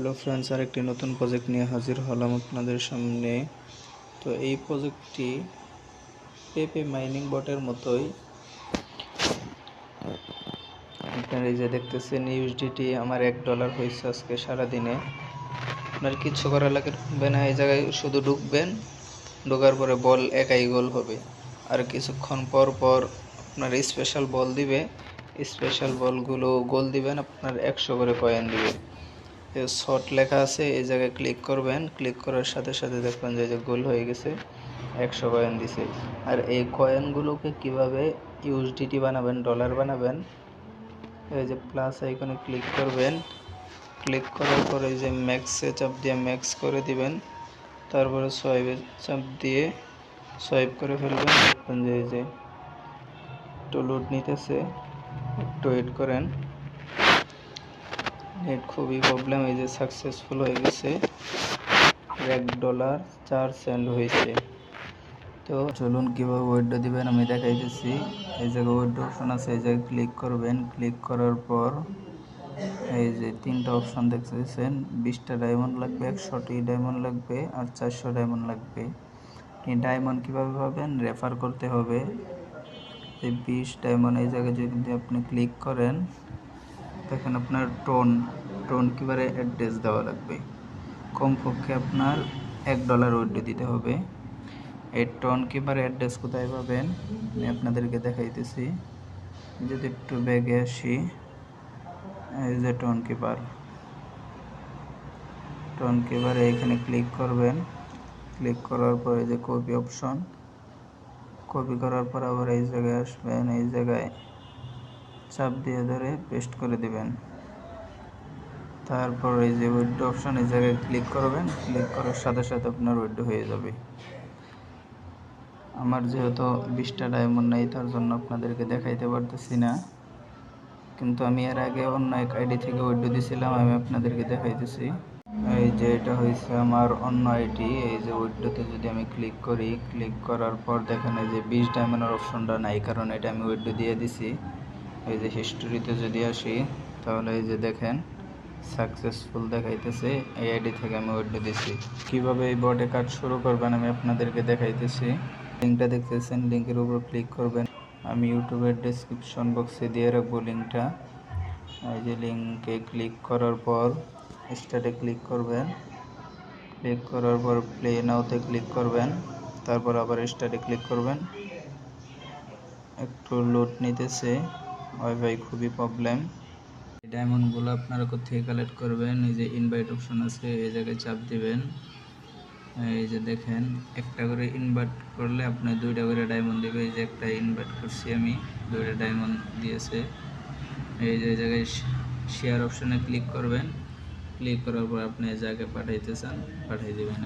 Hello friends, আরেকটি নতুন project নিয়ে হাজির হলাম আপনাদের সামনে। তো এই প্রজেক্টটি পেপে মাইনিং বটের মতোই। আপনারা এই যে দেখতেছেন ইউএসডিটি আমার $1 হয়েছে আজকে সারাদিনে। আপনার কিচ্ছু করা লাগবে না, এই জায়গায় শুধু ঢুকবেন, ঢোকার পরে বল একাই গোল হবে। আর কিছুক্ষণ পর পর আপনার স্পেশাল বল দিবে, স্পেশাল বলগুলো গোল দিবেন, আপনার 100 করে কয়েন দিবে। শর্ট লেখা আছে, এই জায়গায় ক্লিক করবেন, ক্লিক করার সাথে সাথে দেখবেন যে গোল হয়ে গেছে, 100 কয়েন দিছে। আর এই কয়েনগুলোকে কিভাবে ইউএসডিটি বানাবেন, ডলার বানাবেন, এই যে প্লাস আইকনে ক্লিক করবেন, ক্লিক করার পরে এই যে ম্যাক্সে চাপ দিয়ে ম্যাক্স করে দিবেন, তারপরে সোয়াইপে চাপ দিয়ে সোয়াইপ করে ফেলবেন। দেখবেন যে এই যে একটু লোড নিতেছে, একটু ওয়েট করেন, নেট খুবই প্রবলেম। এই যে সাকসেসফুল হয়ে গেছে, $1.04 হয়েছে। তো চলুন কীভাবে উইথড্র দিবেন আমি দেখাইতেছি। এই জায়গায় উইথড্র অপশন আছে, এই জায়গায় ক্লিক করবেন, ক্লিক করার পর এই যে 3টা অপশন দেখতেছেন, 20টা ডায়মন্ড লাগবে, 100টি ডায়মন্ড লাগবে, আর 400 ডায়মন্ড লাগবে। এই ডায়মন্ড কীভাবে পাবেন, রেফার করতে হবে। এই 20 ডায়মন্ড এই জায়গায় যদি আপনি ক্লিক করেন, দেখেন আপনার টোন কিবারে অ্যাড্রেস দেওয়া লাগবে। কমপক্ষে আপনার $1 উইথড্র দিতে হবে। এই টোন কিপার অ্যাড্রেস কোথায় পাবেন আমি আপনাদেরকে দেখাইতেছি। যদি একটু ব্যাগে আসি, এই যে টোন কিপারে এখানে ক্লিক করবেন, ক্লিক করার পর এই যে কপি অপশন, কপি করার পর আবার এই জায়গায় আসবেন, এই জায়গায় চাপ দিয়ে ধরে পেস্ট করে দিবেন। তারপর এই যে উইথড্র অপশন, এই জায়গায় ক্লিক করবেন, ক্লিক করার সাথে সাথে আপনার উইথড্র হয়ে যাবে। আমার যেহেতু 20টা ডায়মন্ড নেই, তার জন্য আপনাদেরকে দেখাইতে পারতেছি না, কিন্তু আমি এর আগে অন্য এক আইডি থেকে উইথড্র দিয়েছিলাম, আমি আপনাদেরকে দেখাইতেছি। এই যে এটা হয়েছে আমার অন্য আইডি। এই যে উইথড্রতে যদি আমি ক্লিক করি, ক্লিক করার পর দেখেন এই যে 20 ডায়মন্ডের অপশনটা নাই, কারণ এটা আমি উইথড্র দিয়ে দিছি। এই যে হিস্টোরিতে যদি আসি, তাহলে এই যে দেখেন সাকসেসফুল দেখাইতেছে, এই আইডি থেকে আমি উইথড্র দিছি। কিভাবে এই বটে কাজ শুরু করবেন আমি আপনাদেরকে দেখাইতেছি। লিঙ্কটা দেখতেছেন, লিঙ্কের উপর ক্লিক করবেন। আমি ইউটিউবের ডেসক্রিপশন বক্সে দিয়ে রাখবো লিঙ্কটা। এই যে লিঙ্কে ক্লিক করার পর স্টার্টে ক্লিক করবেন, ক্লিক করার পর প্লে নাওতে ক্লিক করবেন, তারপর আবার স্টার্টে ক্লিক করবেন। একটু লোড নিতেছে, ওয়াইফাই খুবই প্রবলেম। এই ডায়মন্ডগুলো আপনারা কোথায় কালেক্ট করবেন, এই যে ইনভাইট অপশন আছে, এই জায়গায় চাপ দিবেন। এই যে দেখেন একটা করে ইনভাইট করলে আপনার 2টা করে ডায়মন্ড দেবে। এই যে একটা ইনভাইট করছি আমি, 2টা ডায়মন্ড দিয়েছে। এই যে জায়গায় শেয়ার অপশনে ক্লিক করবেন, ক্লিক করার পর আপনি এই জায়গায় পাঠাইতে চান, পাঠিয়ে দেবেন।